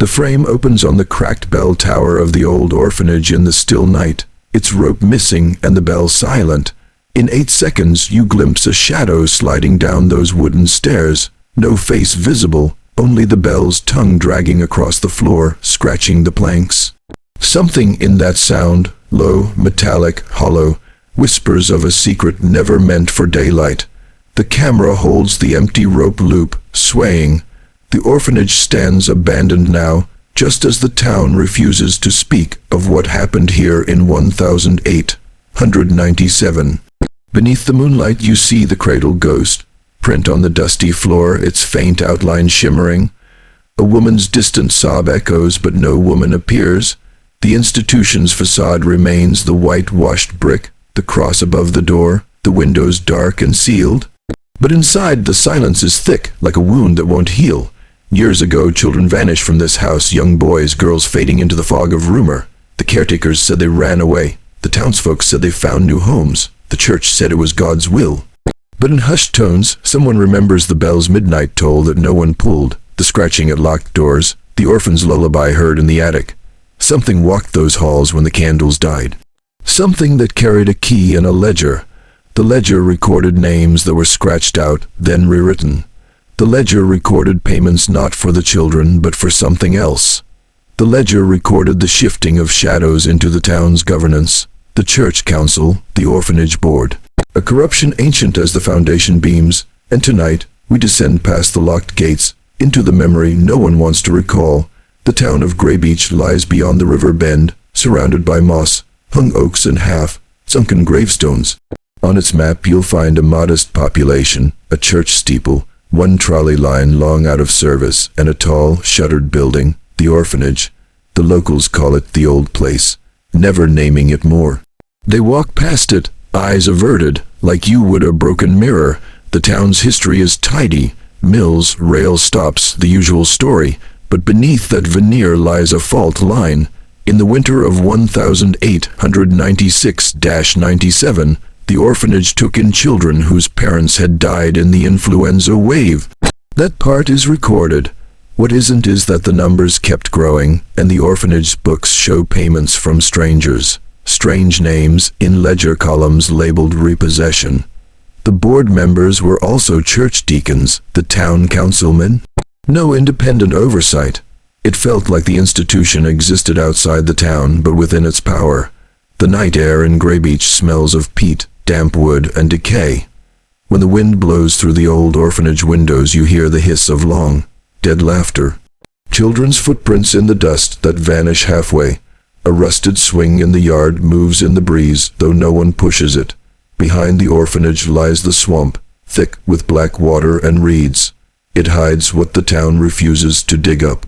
The frame opens on the cracked bell tower of the old orphanage in the still night, its rope missing and the bell silent. In 8 seconds you glimpse a shadow sliding down those wooden stairs, no face visible, only the bell's tongue dragging across the floor, scratching the planks. Something in that sound, low, metallic, hollow, whispers of a secret never meant for daylight. The camera holds the empty rope loop, swaying. The orphanage stands abandoned now, just as the town refuses to speak of what happened here in 1897. Beneath the moonlight you see the cradle ghost, print on the dusty floor, its faint outline shimmering. A woman's distant sob echoes, but no woman appears. The institution's facade remains the whitewashed brick, the cross above the door, the windows dark and sealed. But inside, the silence is thick, like a wound that won't heal. Years ago, children vanished from this house, young boys, girls fading into the fog of rumor. The caretakers said they ran away. The townsfolk said they found new homes. The church said it was God's will. But in hushed tones, someone remembers the bell's midnight toll that no one pulled, the scratching at locked doors, the orphan's lullaby heard in the attic. Something walked those halls when the candles died. Something that carried a key and a ledger. The ledger recorded names that were scratched out, then rewritten. The ledger recorded payments not for the children, but for something else. The ledger recorded the shifting of shadows into the town's governance, the church council, the orphanage board. A corruption ancient as the foundation beams, and tonight we descend past the locked gates, into the memory no one wants to recall. The town of Graybeech lies beyond the river bend, surrounded by moss, hung oaks and half-sunken gravestones. On its map you'll find a modest population, a church steeple, one trolley line long out of service, and a tall, shuttered building, the orphanage. The locals call it the old place, never naming it more. They walk past it, eyes averted, like you would a broken mirror. The town's history is tidy, mills, rail stops, the usual story, but beneath that veneer lies a fault line. In the winter of 1896-97, the orphanage took in children whose parents had died in the influenza wave. That part is recorded. What isn't is that the numbers kept growing, and the orphanage books show payments from strangers. Strange names in ledger columns labeled repossession. The board members were also church deacons, the town councilmen. No independent oversight. It felt like the institution existed outside the town, but within its power. The night air in Graybeech smells of peat, damp wood, and decay. When the wind blows through the old orphanage windows, you hear the hiss of long, dead laughter. Children's footprints in the dust that vanish halfway. A rusted swing in the yard moves in the breeze, though no one pushes it. Behind the orphanage lies the swamp, thick with black water and reeds. It hides what the town refuses to dig up.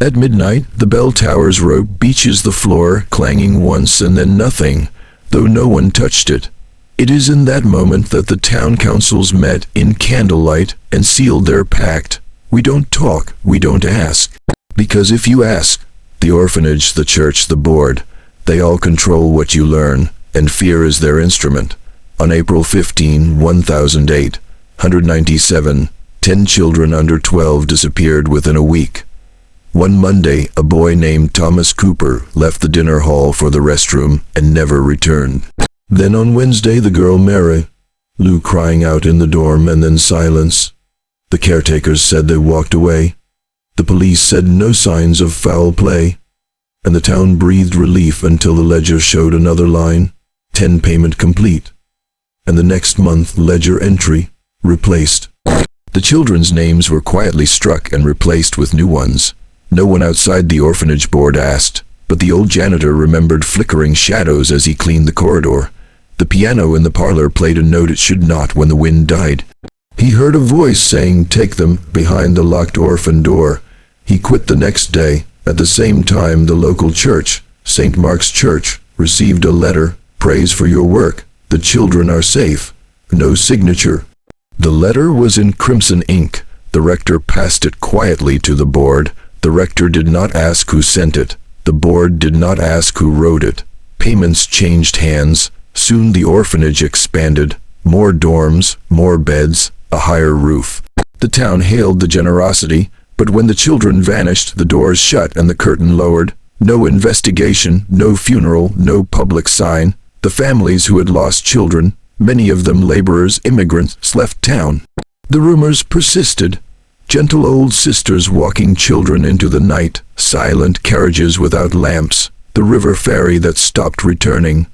At midnight, the bell tower's rope beaches the floor, clanging once and then nothing, though no one touched it. It is in that moment that the town councils met in candlelight and sealed their pact. We don't talk, we don't ask. Because if you ask, the orphanage, the church, the board, they all control what you learn, and fear is their instrument. On April 15, 1897, 10 children under 12 disappeared within a week. One Monday, a boy named Thomas Cooper left the dinner hall for the restroom and never returned. Then on Wednesday, the girl Mary, Lou crying out in the dorm, and then silence. The caretakers said they walked away. The police said no signs of foul play. And the town breathed relief until the ledger showed another line, 10 payment complete. And the next month, ledger entry, replaced. The children's names were quietly struck and replaced with new ones. No one outside the orphanage board asked, but the old janitor remembered flickering shadows as he cleaned the corridor. The piano in the parlor played a note it should not when the wind died. He heard a voice saying, "Take them," behind the locked orphan door. He quit the next day. At the same time, the local church, St. Mark's Church, received a letter, "Praise for your work. The children are safe." No signature. The letter was in crimson ink. The rector passed it quietly to the board. The rector did not ask who sent it. The board did not ask who wrote it. Payments changed hands. Soon the orphanage expanded. More dorms, more beds, a higher roof. The town hailed the generosity, But when the children vanished, the doors shut and the curtain lowered. No investigation, no funeral, no public sign. The families who had lost children, many of them laborers, immigrants, left town. The rumors persisted. Gentle old sisters walking children into the night, silent carriages without lamps, the river ferry that stopped returning.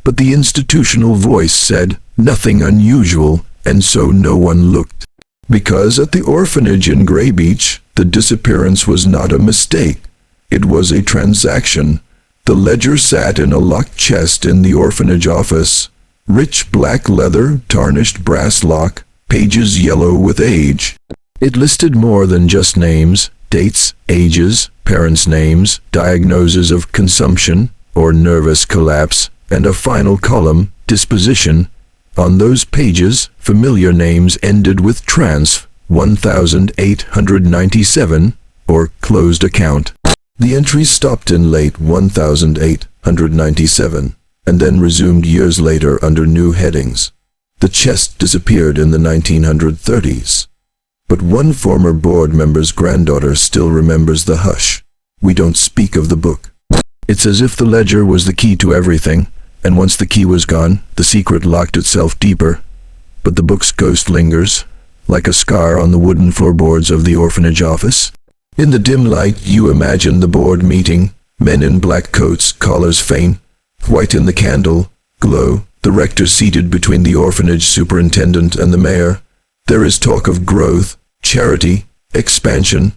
But the institutional voice said, nothing unusual, and so no one looked. Because at the orphanage in Graybeech, the disappearance was not a mistake. It was a transaction. The ledger sat in a locked chest in the orphanage office. Rich black leather, tarnished brass lock, pages yellow with age. It listed more than just names, dates, ages, parents' names, diagnoses of consumption or nervous collapse, and a final column, disposition. On those pages, familiar names ended with transf 1897 or closed account. The entries stopped in late 1897 and then resumed years later under new headings. The chest disappeared in the 1930s. But one former board member's granddaughter still remembers the hush. We don't speak of the book. It's as if the ledger was the key to everything, and once the key was gone, the secret locked itself deeper. But the book's ghost lingers, like a scar on the wooden floorboards of the orphanage office. In the dim light, you imagine the board meeting, men in black coats, collars faint, white in the candle glow, the rector seated between the orphanage superintendent and the mayor. There is talk of growth, charity, expansion.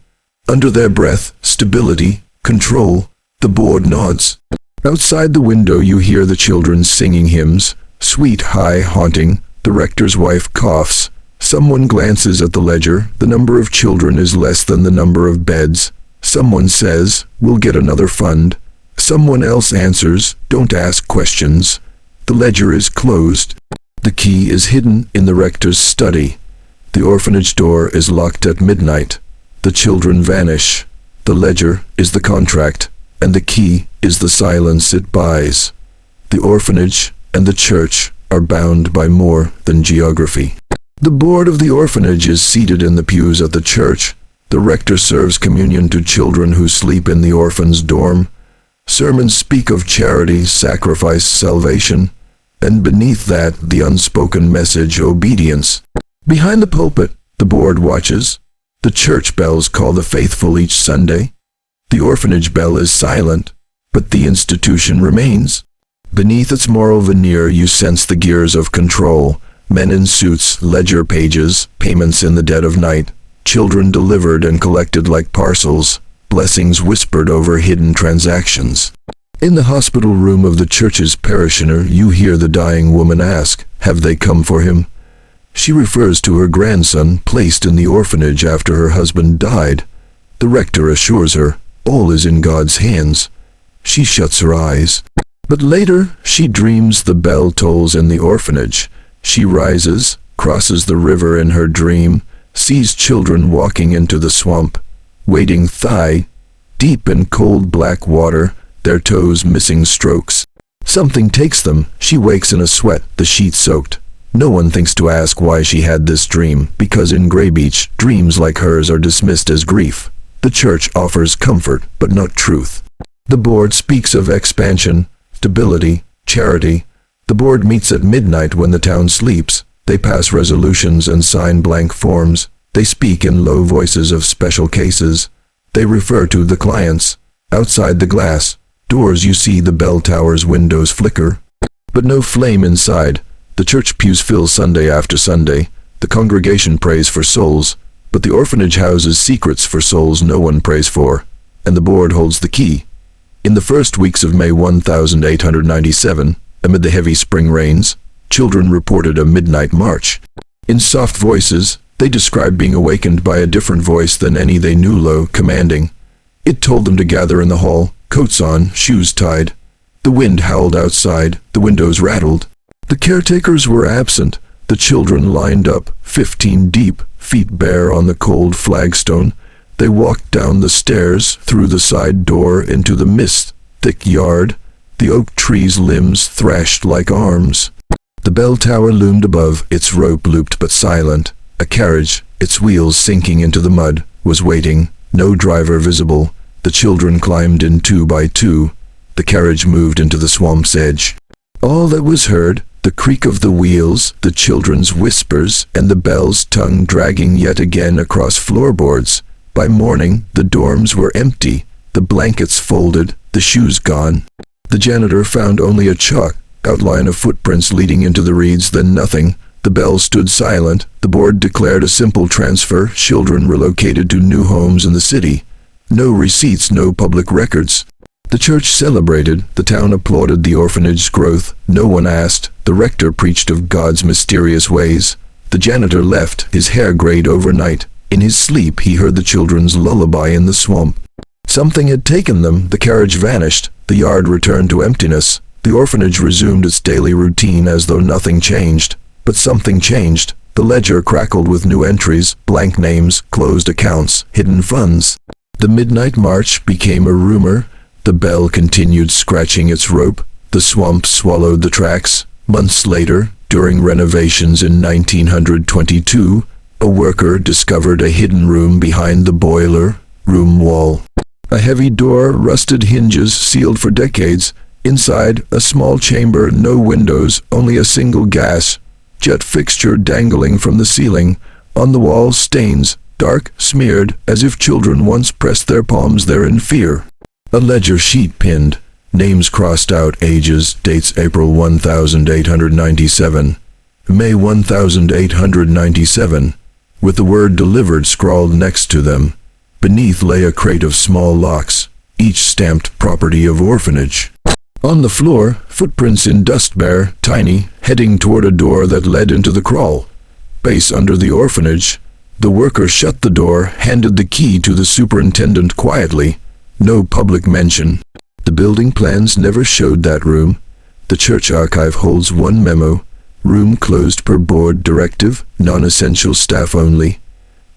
Under their breath, stability, control. The board nods. Outside the window you hear the children singing hymns, sweet, high, haunting. The rector's wife coughs. Someone glances at the ledger. The number of children is less than the number of beds. Someone says, we'll get another fund. Someone else answers, don't ask questions. The ledger is closed. The key is hidden in the rector's study. The orphanage door is locked at midnight. The children vanish. The ledger is the contract, and the key is the silence it buys. The orphanage and the church are bound by more than geography. The board of the orphanage is seated in the pews at the church. The rector serves communion to children who sleep in the orphan's dorm. Sermons speak of charity, sacrifice, salvation, and beneath that, the unspoken message, obedience. Behind the pulpit, the board watches. The church bells call the faithful each Sunday. The orphanage bell is silent, but the institution remains. Beneath its moral veneer you sense the gears of control. Men in suits, ledger pages, payments in the dead of night, children delivered and collected like parcels, blessings whispered over hidden transactions. In the hospital room of the church's parishioner you hear the dying woman ask, have they come for him? She refers to her grandson placed in the orphanage after her husband died. The rector assures her, all is in God's hands. She shuts her eyes. But later she dreams the bell tolls in the orphanage. She rises, crosses the river in her dream, sees children walking into the swamp, wading thigh deep in cold black water, their toes missing strokes. Something takes them. She wakes in a sweat, the sheet soaked. No one thinks to ask why she had this dream, because in Graybeech, dreams like hers are dismissed as grief. The church offers comfort, but not truth. The board speaks of expansion, stability, charity. The board meets at midnight when the town sleeps. They pass resolutions and sign blank forms. They speak in low voices of special cases. They refer to the clients. Outside the glass doors you see the bell tower's windows flicker, but no flame inside. The church pews fill Sunday after Sunday. The congregation prays for souls, but the orphanage houses secrets for souls no one prays for, and the board holds the key. In the first weeks of May 1897, amid the heavy spring rains, children reported a midnight march. In soft voices, they described being awakened by a different voice than any they knew, low, commanding. It told them to gather in the hall, coats on, shoes tied. The wind howled outside, the windows rattled. The caretakers were absent. The children lined up, 15 deep, feet bare on the cold flagstone. They walked down the stairs, through the side door, into the mist, thick yard. The oak tree's limbs thrashed like arms. The bell tower loomed above, its rope looped but silent. A carriage, its wheels sinking into the mud, was waiting, No driver visible. The children climbed in 2 by 2. The carriage moved into the swamp's edge. All that was heard, the creak of the wheels, the children's whispers, and the bell's tongue dragging yet again across floorboards. By morning, the dorms were empty, the blankets folded, the shoes gone. The janitor found only a chalk outline of footprints leading into the reeds, then nothing. The bell stood silent. The board declared a simple transfer. Children relocated to new homes in the city. No receipts, no public records. The church celebrated. The town applauded the orphanage's growth. No one asked. The rector preached of God's mysterious ways. The janitor left, his hair grayed overnight. In his sleep, he heard the children's lullaby in the swamp. Something had taken them. The carriage vanished. The yard returned to emptiness. The orphanage resumed its daily routine as though nothing changed. But something changed. The ledger crackled with new entries, blank names, closed accounts, hidden funds. The midnight march became a rumor. The bell continued scratching its rope. The swamp swallowed the tracks. Months later, during renovations in 1922, a worker discovered a hidden room behind the boiler room wall. A heavy door, rusted hinges, sealed for decades. Inside, a small chamber, no windows, only a single gas jet fixture dangling from the ceiling. On the wall, stains, dark, smeared, as if children once pressed their palms there in fear. A ledger sheet pinned, names crossed out, ages, dates April 1897, May 1897, with the word delivered scrawled next to them. Beneath lay a crate of small locks, each stamped property of orphanage. On the floor, footprints in dust bare, tiny, heading toward a door that led into the crawl space under the orphanage. The worker shut the door, handed the key to the superintendent quietly. No public mention. The building plans never showed that room. The church archive holds one memo. Room closed per board directive, non-essential staff only.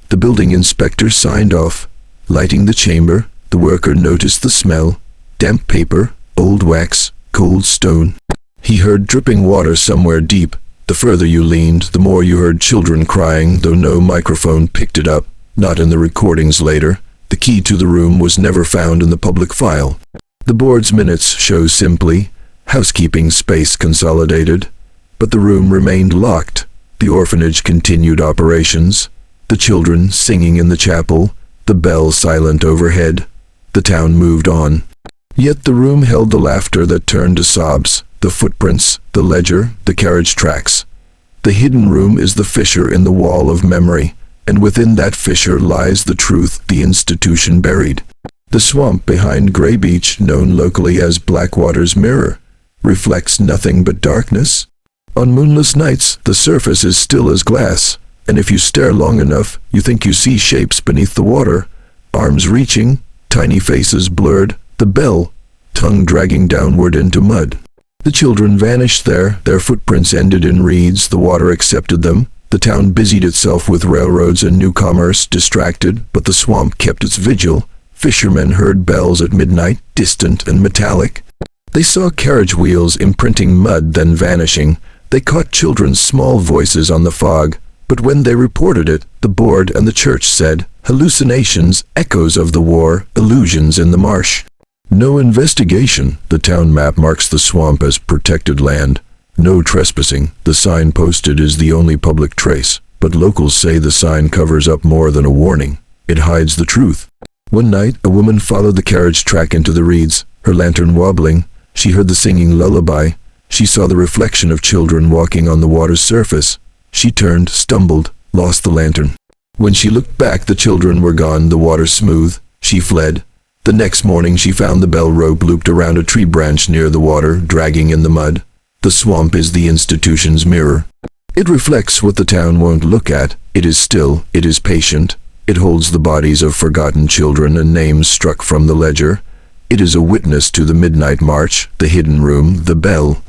The building inspector signed off. Lighting the chamber, the worker noticed the smell. Damp paper, old wax, cold stone. He heard dripping water somewhere deep. The further you leaned, the more you heard children crying, though no microphone picked it up, not in the recordings later. The key to the room was never found in the public file. The board's minutes show simply, housekeeping space consolidated. But the room remained locked. The orphanage continued operations. The children singing in the chapel, the bell silent overhead. The town moved on. Yet the room held the laughter that turned to sobs, the footprints, the ledger, the carriage tracks. The hidden room is the fissure in the wall of memory, and within that fissure lies the truth the institution buried. The swamp behind Graybeech, known locally as Blackwater's Mirror, reflects nothing but darkness. On moonless nights, the surface is still as glass, and if you stare long enough, you think you see shapes beneath the water, arms reaching, tiny faces blurred, the bell, tongue dragging downward into mud. The children vanished there, their footprints ended in reeds, the water accepted them. The town busied itself with railroads and new commerce, distracted, but the swamp kept its vigil. Fishermen heard bells at midnight, distant and metallic. They saw carriage wheels imprinting mud, then vanishing. They caught children's small voices on the fog, but when they reported it, the board and the church said, hallucinations, echoes of the war, illusions in the marsh. No investigation. The town map marks the swamp as protected land. No trespassing. The sign posted is the only public trace, but locals say the sign covers up more than a warning. It hides the truth. One night, a woman followed the carriage track into the reeds, her lantern wobbling. She heard the singing lullaby. She saw the reflection of children walking on the water's surface. She turned, stumbled, lost the lantern. When she looked back, the children were gone, the water smooth. She fled. The next morning, she found the bell rope looped around a tree branch near the water, dragging in the mud. The swamp is the institution's mirror. It reflects what the town won't look at. It is still, it is patient. It holds the bodies of forgotten children and names struck from the ledger. It is a witness to the midnight march, the hidden room, the bell.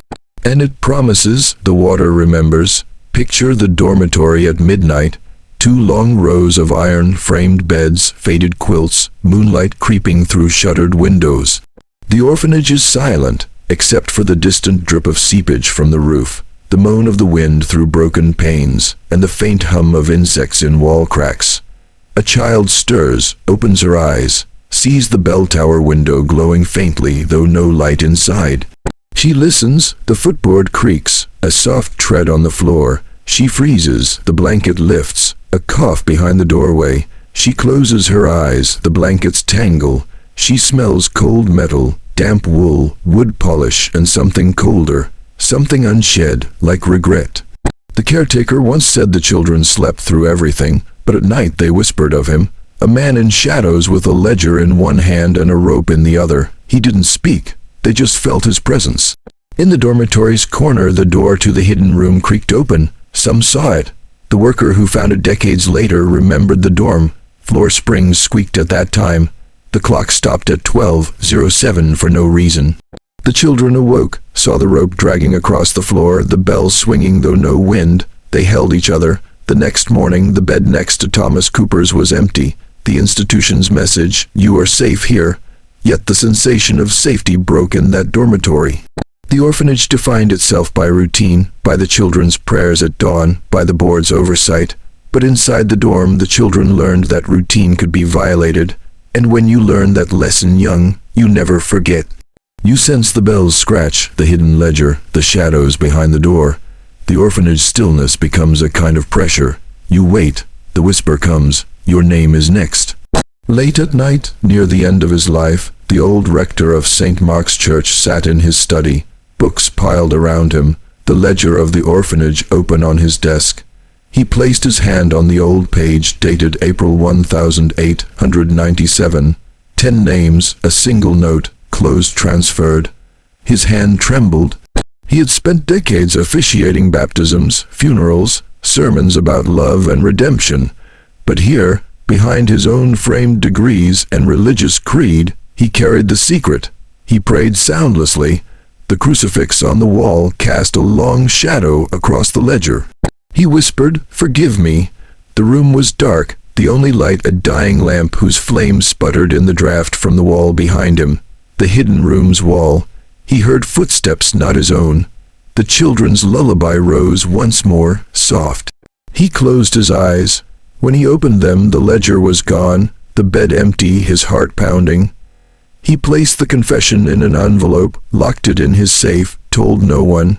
And it promises, the water remembers. Picture the dormitory at midnight. 2 long rows of iron-framed beds, faded quilts, moonlight creeping through shuttered windows. The orphanage is silent, except for the distant drip of seepage from the roof, the moan of the wind through broken panes, and the faint hum of insects in wall cracks. A child stirs, opens her eyes, sees the bell tower window glowing faintly, though no light inside. She listens, the footboard creaks, a soft tread on the floor. She freezes, the blanket lifts, a cough behind the doorway. She closes her eyes, the blankets tangle. She smells cold metal, damp wool, wood polish, and something colder, something unshed, like regret. The caretaker once said the children slept through everything, but at night they whispered of him, a man in shadows with a ledger in one hand and a rope in the other. He didn't speak, they just felt his presence. In the dormitory's corner, the door to the hidden room creaked open. Some saw it. The worker who found it decades later remembered the dorm. Floor springs squeaked at that time. The clock stopped at 12:07 for no reason. The children awoke, saw the rope dragging across the floor, the bell swinging though no wind. They held each other. The next morning, the bed next to Thomas Cooper's was empty. The institution's message, "You are safe here." Yet the sensation of safety broke in that dormitory. The orphanage defined itself by routine, by the children's prayers at dawn, by the board's oversight. But inside the dorm, the children learned that routine could be violated. And when you learn that lesson young, you never forget. You sense the bells scratch, the hidden ledger, the shadows behind the door. The orphanage stillness becomes a kind of pressure. You wait. The whisper comes, "Your name is next." Late at night, near the end of his life, the old rector of St. Mark's Church sat in his study, books piled around him, the ledger of the orphanage open on his desk. He placed his hand on the old page dated April 1897. 10 names, a single note, closed transferred. His hand trembled. He had spent decades officiating baptisms, funerals, sermons about love and redemption. But here, behind his own framed degrees and religious creed, he carried the secret. He prayed soundlessly. The crucifix on the wall cast a long shadow across the ledger. He whispered, "Forgive me." The room was dark, the only light a dying lamp whose flame sputtered in the draught from the wall behind him. The hidden room's wall. He heard footsteps not his own. The children's lullaby rose once more, soft. He closed his eyes. When he opened them, the ledger was gone, the bed empty, his heart pounding. He placed the confession in an envelope, locked it in his safe, told no one.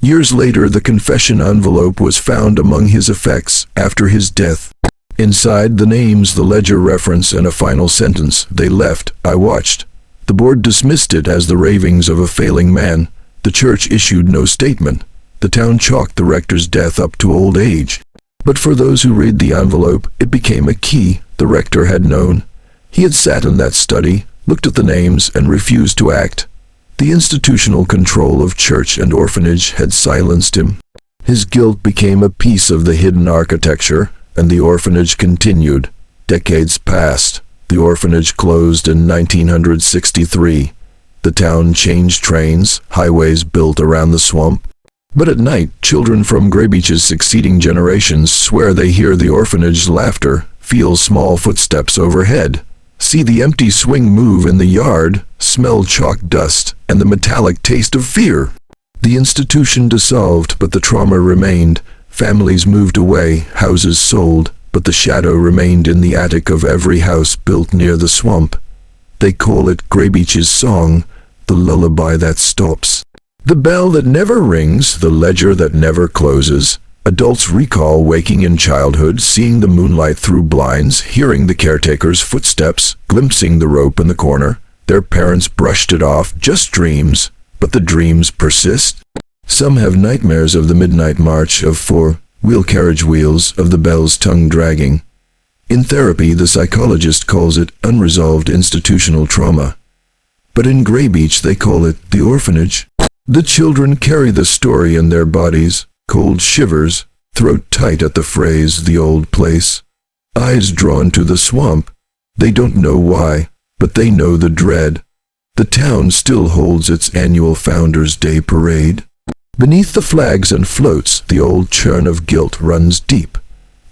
Years later, the confession envelope was found among his effects after his death. Inside, the names, the ledger reference, and a final sentence. They left. I watched. The board dismissed it as the ravings of a failing man. The church issued no statement. The town chalked the rector's death up to old age. But for those who read the envelope, it became a key. The rector had known. He had sat in that study, looked at the names, and refused to act. The institutional control of church and orphanage had silenced him. His guilt became a piece of the hidden architecture, and the orphanage continued. Decades passed. The orphanage closed in 1963. The town changed trains, highways built around the swamp. But at night, children from Graybeech's succeeding generations swear they hear the orphanage's laughter, feel small footsteps overhead, see the empty swing move in the yard, smell chalk dust, and the metallic taste of fear. The institution dissolved, but the trauma remained. Families moved away, houses sold, but the shadow remained in the attic of every house built near the swamp. They call it Graybeech's song, the lullaby that stops. The bell that never rings, the ledger that never closes. Adults recall waking in childhood, seeing the moonlight through blinds, hearing the caretaker's footsteps, glimpsing the rope in the corner. Their parents brushed it off, just dreams, but the dreams persist. Some have nightmares of the midnight march of 4-wheel carriage wheels, of the bell's tongue dragging. In therapy, the psychologist calls it unresolved institutional trauma. But in Graybeech, they call it the orphanage. The children carry the story in their bodies, cold shivers, throat tight at the phrase, the old place. Eyes drawn to the swamp. They don't know why, but they know the dread. The town still holds its annual Founders' Day parade. Beneath the flags and floats, the old churn of guilt runs deep.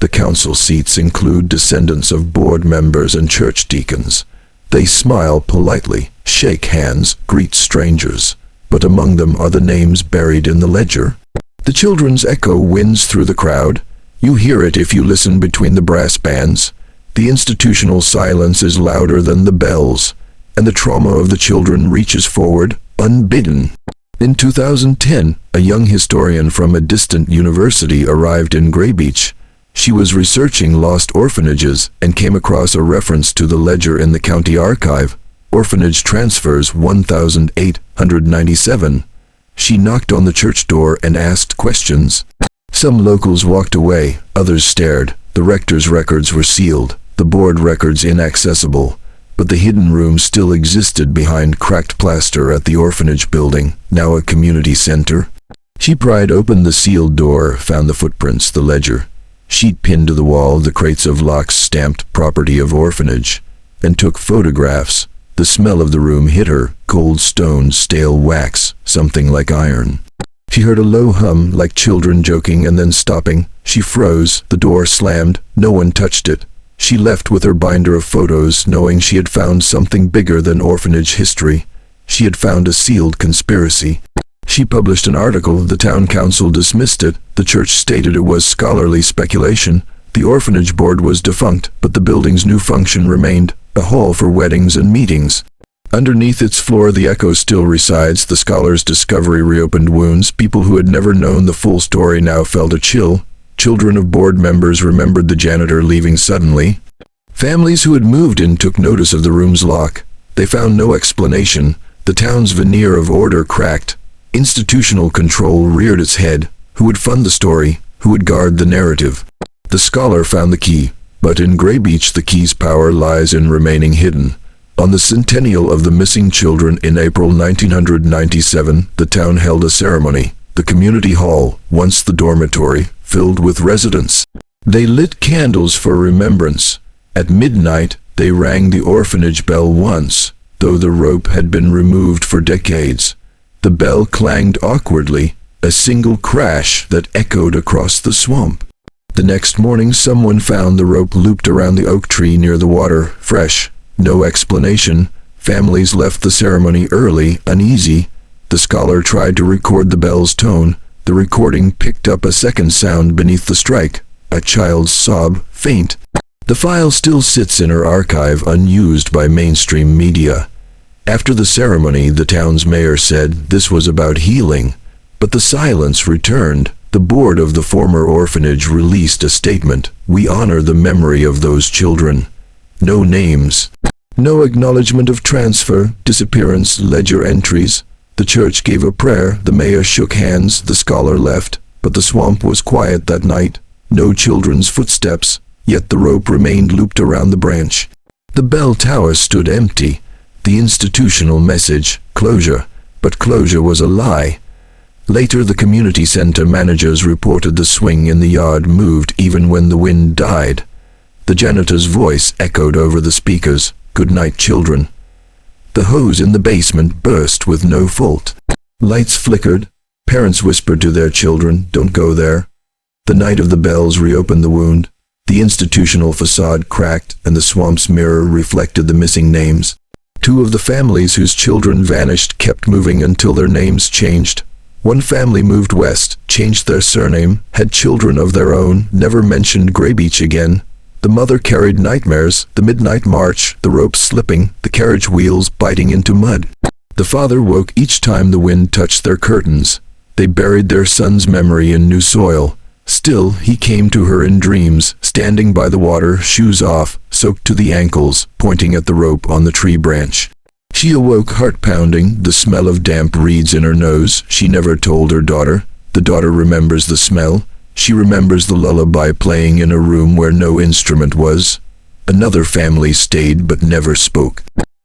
The council seats include descendants of board members and church deacons. They smile politely, shake hands, greet strangers. But among them are the names buried in the ledger. The children's echo wins through the crowd. You hear it if you listen between the brass bands. The institutional silence is louder than the bells, and the trauma of the children reaches forward, unbidden. In 2010, a young historian from a distant university arrived in Graybeech. She was researching lost orphanages and came across a reference to the ledger in the county archive, Orphanage Transfers 1897. She knocked on the church door and asked questions. Some locals walked away, others stared. The rector's records were sealed, the board records inaccessible, but the hidden room still existed behind cracked plaster at the orphanage building, now a community center. She pried open the sealed door, found the footprints, the ledger. She'd pinned to the wall the crates of locks stamped property of orphanage, and took photographs. The smell of the room hit her, cold stone, stale wax, something like iron. She heard a low hum, like children joking and then stopping. She froze, the door slammed, no one touched it. She left with her binder of photos, knowing she had found something bigger than orphanage history. She had found a sealed conspiracy. She published an article, the town council dismissed it, the church stated it was scholarly speculation. The orphanage board was defunct, but the building's new function remained, a hall for weddings and meetings. Underneath its floor the echo still resides, the scholar's discovery reopened wounds. People who had never known the full story now felt a chill. Children of board members remembered the janitor leaving suddenly. Families who had moved in took notice of the room's lock. They found no explanation. The town's veneer of order cracked. Institutional control reared its head. Who would fund the story? Who would guard the narrative? The scholar found the key, but in Graybeech the key's power lies in remaining hidden. On the centennial of the missing children in April 1997, the town held a ceremony. The community hall, once the dormitory, filled with residents. They lit candles for remembrance. At midnight, they rang the orphanage bell once, though the rope had been removed for decades. The bell clanged awkwardly, a single crash that echoed across the swamp. The next morning someone found the rope looped around the oak tree near the water, fresh. No explanation. Families left the ceremony early, uneasy. The scholar tried to record the bell's tone. The recording picked up a second sound beneath the strike, a child's sob, faint. The file still sits in her archive, unused by mainstream media. After the ceremony, the town's mayor said this was about healing, but the silence returned. The board of the former orphanage released a statement. We honor the memory of those children. No names. No acknowledgement of transfer, disappearance, ledger entries. The church gave a prayer, the mayor shook hands, the scholar left, but the swamp was quiet that night. No children's footsteps, yet the rope remained looped around the branch. The bell tower stood empty. The institutional message, closure, but closure was a lie. Later, the community center managers reported the swing in the yard moved even when the wind died. The janitor's voice echoed over the speakers. Good night, children. The hose in the basement burst with no fault. Lights flickered. Parents whispered to their children, don't go there. The night of the bells reopened the wound. The institutional facade cracked, and the swamp's mirror reflected the missing names. Two of the families whose children vanished kept moving until their names changed. One family moved west, changed their surname, had children of their own, never mentioned Graybeech again. The mother carried nightmares, the midnight march, the ropes slipping, the carriage wheels biting into mud. The father woke each time the wind touched their curtains. They buried their son's memory in new soil. Still, he came to her in dreams, standing by the water, shoes off, soaked to the ankles, pointing at the rope on the tree branch. She awoke heart-pounding, the smell of damp reeds in her nose. She never told her daughter. The daughter remembers the smell. She remembers the lullaby playing in a room where no instrument was. Another family stayed but never spoke.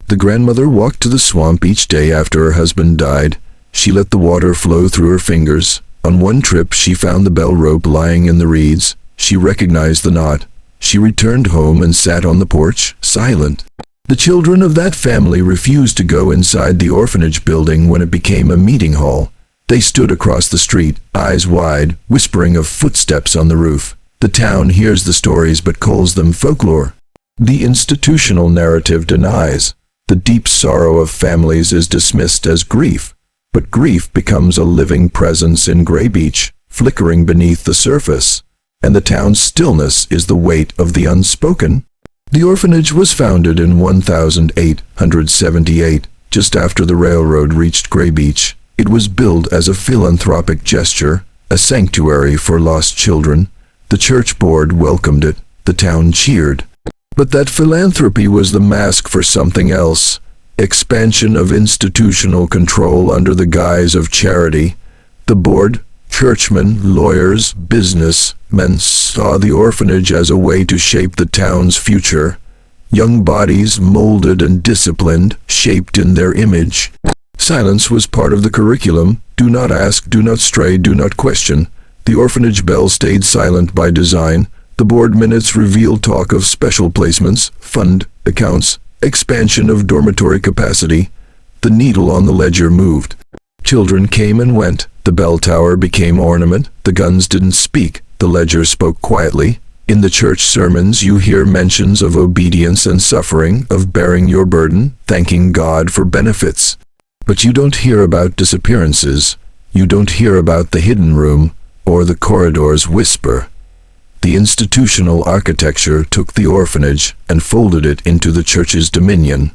The grandmother walked to the swamp each day after her husband died. She let the water flow through her fingers. On one trip, she found the bell rope lying in the reeds. She recognized the knot. She returned home and sat on the porch, silent. The children of that family refused to go inside the orphanage building when it became a meeting hall. They stood across the street, eyes wide, whispering of footsteps on the roof. The town hears the stories but calls them folklore. The institutional narrative denies. The deep sorrow of families is dismissed as grief. But grief becomes a living presence in Graybeech, flickering beneath the surface. And the town's stillness is the weight of the unspoken. The orphanage was founded in 1878, just after the railroad reached Graybeech. It was built as a philanthropic gesture, a sanctuary for lost children. The church board welcomed it. The town cheered. But that philanthropy was the mask for something else. Expansion of institutional control under the guise of charity. The board, churchmen, lawyers, businessmen saw the orphanage as a way to shape the town's future. Young bodies molded and disciplined, shaped in their image. Silence was part of the curriculum. Do not ask, do not stray, do not question. The orphanage bell stayed silent by design. The board minutes revealed talk of special placements, fund accounts, expansion of dormitory capacity. The needle on the ledger moved. Children came and went. The bell tower became ornament. The guns didn't speak. The ledger spoke quietly. In the church sermons you hear mentions of obedience and suffering, of bearing your burden, thanking God for benefits. But you don't hear about disappearances. You don't hear about the hidden room or the corridor's whisper. The institutional architecture took the orphanage and folded it into the church's dominion.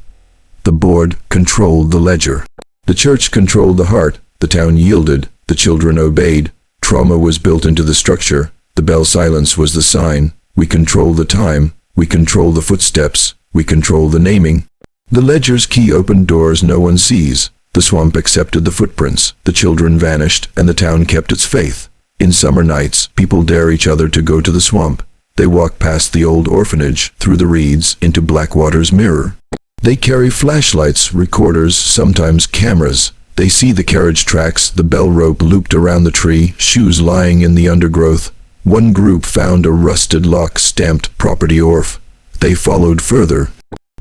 The board controlled the ledger. The church controlled the heart. The town yielded. The children obeyed. Trauma was built into the structure. The bell silence was the sign. We control the time. We control the footsteps. We control the naming. The ledger's key opened doors no one sees. The swamp accepted the footprints. The children vanished, and the town kept its faith. In summer nights, people dare each other to go to the swamp. They walk past the old orphanage, through the reeds, into Blackwater's mirror. They carry flashlights, recorders, sometimes cameras. They see the carriage tracks, the bell rope looped around the tree, shoes lying in the undergrowth. One group found a rusted lock stamped "Property Orph." They followed further.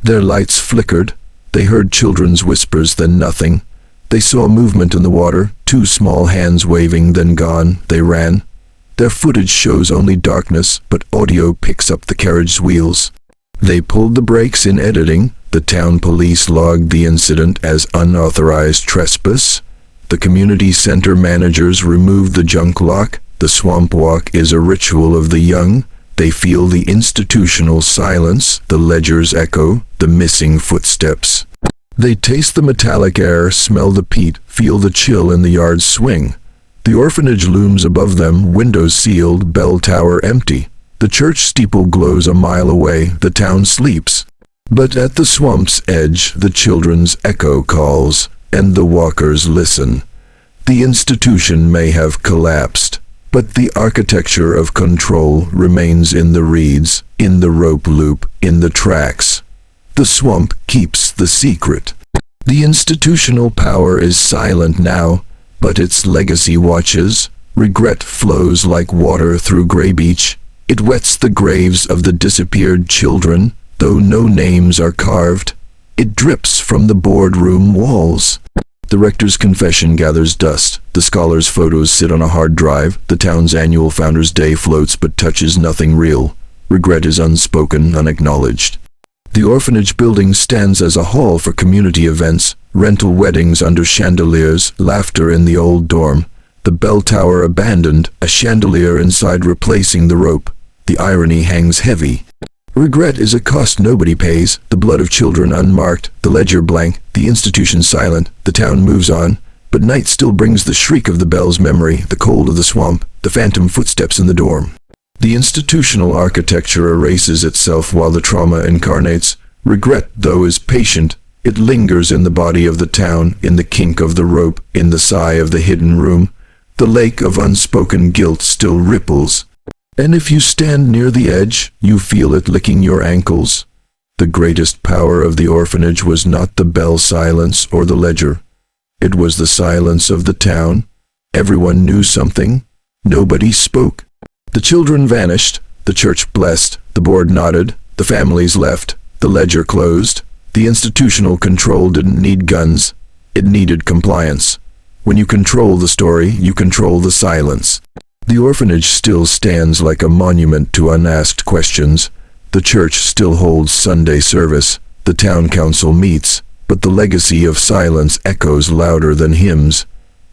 Their lights flickered. They heard children's whispers, then nothing. They saw movement in the water, 2 small hands waving, then gone. They ran. Their footage shows only darkness, but audio picks up the carriage's wheels. They pulled the brakes in editing. The town police logged the incident as unauthorized trespass. The community center managers removed the junk lock. The swamp walk is a ritual of the young. They feel the institutional silence, the ledger's echo, the missing footsteps. They taste the metallic air, smell the peat, feel the chill in the yard's swing. The orphanage looms above them, windows sealed, bell tower empty. The church steeple glows a mile away. The town sleeps. But at the swamp's edge, the children's echo calls, and the walkers listen. The institution may have collapsed, but the architecture of control remains in the reeds, in the rope loop, in the tracks. The swamp keeps the secret. The institutional power is silent now, but its legacy watches. Regret flows like water through Graybeech. It wets the graves of the disappeared children, though no names are carved. It drips from the boardroom walls. The rector's confession gathers dust. The scholar's photos sit on a hard drive. The town's annual Founders' Day floats but touches nothing real. Regret is unspoken, unacknowledged. The orphanage building stands as a hall for community events, rental weddings under chandeliers, laughter in the old dorm. The bell tower abandoned, a chandelier inside replacing the rope. The irony hangs heavy. Regret is a cost nobody pays, the blood of children unmarked, the ledger blank, the institution silent. The town moves on, but night still brings the shriek of the bell's memory, the cold of the swamp, the phantom footsteps in the dorm. The institutional architecture erases itself while the trauma incarnates. Regret, though, is patient. It lingers in the body of the town, in the kink of the rope, in the sigh of the hidden room. The lake of unspoken guilt still ripples. And if you stand near the edge, you feel it licking your ankles. The greatest power of the orphanage was not the bell silence or the ledger. It was the silence of the town. Everyone knew something. Nobody spoke. The children vanished. The church blessed. The board nodded. The families left. The ledger closed. The institutional control didn't need guns. It needed compliance. When you control the story, you control the silence. The orphanage still stands like a monument to unasked questions. The church still holds Sunday service. The town council meets, but the legacy of silence echoes louder than hymns.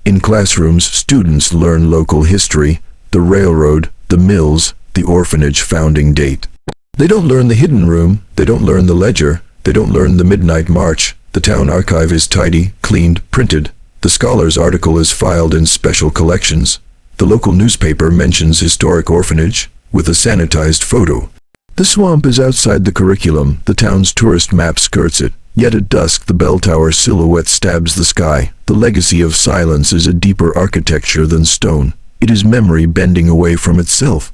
In classrooms, students learn local history, the railroad, the mills, the orphanage founding date. They don't learn the hidden room, they don't learn the ledger, they don't learn the midnight march. The town archive is tidy, cleaned, printed. The scholar's article is filed in special collections. The local newspaper mentions historic orphanage with a sanitized photo. The swamp is outside the curriculum. The town's tourist map skirts it. Yet at dusk the bell tower silhouette stabs the sky. The legacy of silence is a deeper architecture than stone. It is memory bending away from itself.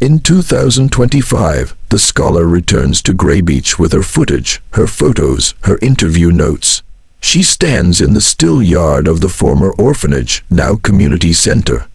In 2025, the scholar returns to Graybeech with her footage, her photos, her interview notes. She stands in the still yard of the former orphanage, now community center.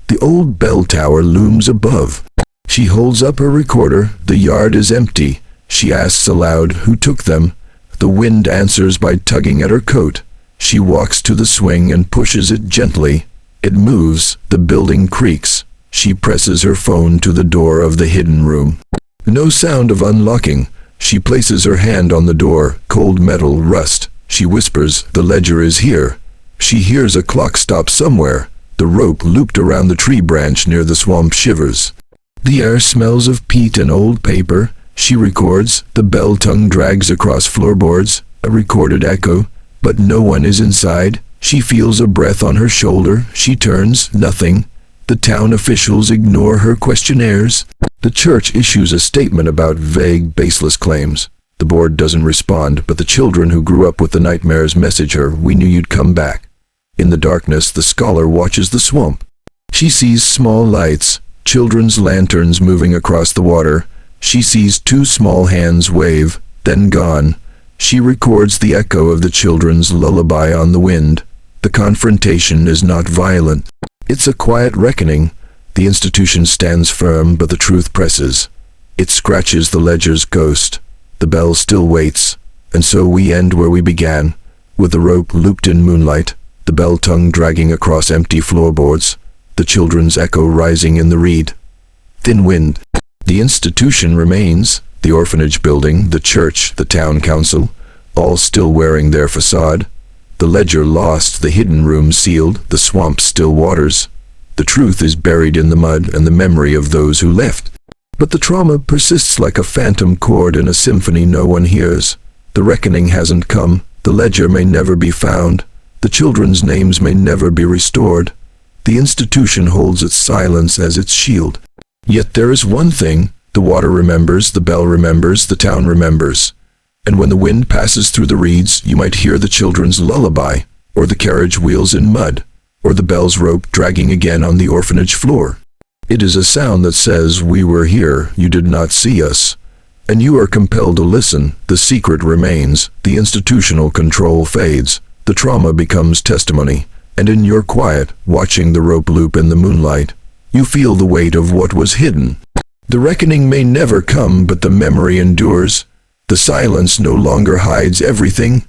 The old bell tower looms above. She holds up her recorder. The yard is empty. She asks aloud who took them. The wind answers by tugging at her coat. She walks to the swing and pushes it gently. It moves. The building creaks. She presses her phone to the door of the hidden room. No sound of unlocking. She places her hand on the door. Cold metal rust. She whispers, "The ledger is here." She hears a clock stop somewhere. The rope looped around the tree branch near the swamp shivers. The air smells of peat and old paper. She records. The bell tongue drags across floorboards, a recorded echo, but no one is inside. She feels a breath on her shoulder. She turns. Nothing. The town officials ignore her questionnaires. The church issues a statement about vague, baseless claims. The board doesn't respond, but the children who grew up with the nightmares message her, "We knew you'd come back." In the darkness, the scholar watches the swamp. She sees small lights, children's lanterns moving across the water. She sees two small hands wave, then gone. She records the echo of the children's lullaby on the wind. The confrontation is not violent. It's a quiet reckoning. The institution stands firm, but the truth presses. It scratches the ledger's ghost. The bell still waits. And so we end where we began, with the rope looped in moonlight, the bell tongue dragging across empty floorboards, the children's echo rising in the reed. Thin wind. The institution remains, the orphanage building, the church, the town council, all still wearing their facade. The ledger lost, the hidden room sealed, the swamp still waters. The truth is buried in the mud and the memory of those who left. But the trauma persists like a phantom chord in a symphony no one hears. The reckoning hasn't come. The ledger may never be found. The children's names may never be restored. The institution holds its silence as its shield. Yet there is one thing. The water remembers, the bell remembers, the town remembers. And when the wind passes through the reeds, you might hear the children's lullaby, or the carriage wheels in mud, or the bell's rope dragging again on the orphanage floor. It is a sound that says, "We were here, you did not see us." And you are compelled to listen. The secret remains. The institutional control fades. The trauma becomes testimony. And in your quiet, watching the rope loop in the moonlight, you feel the weight of what was hidden. The reckoning may never come, but the memory endures. The silence no longer hides everything.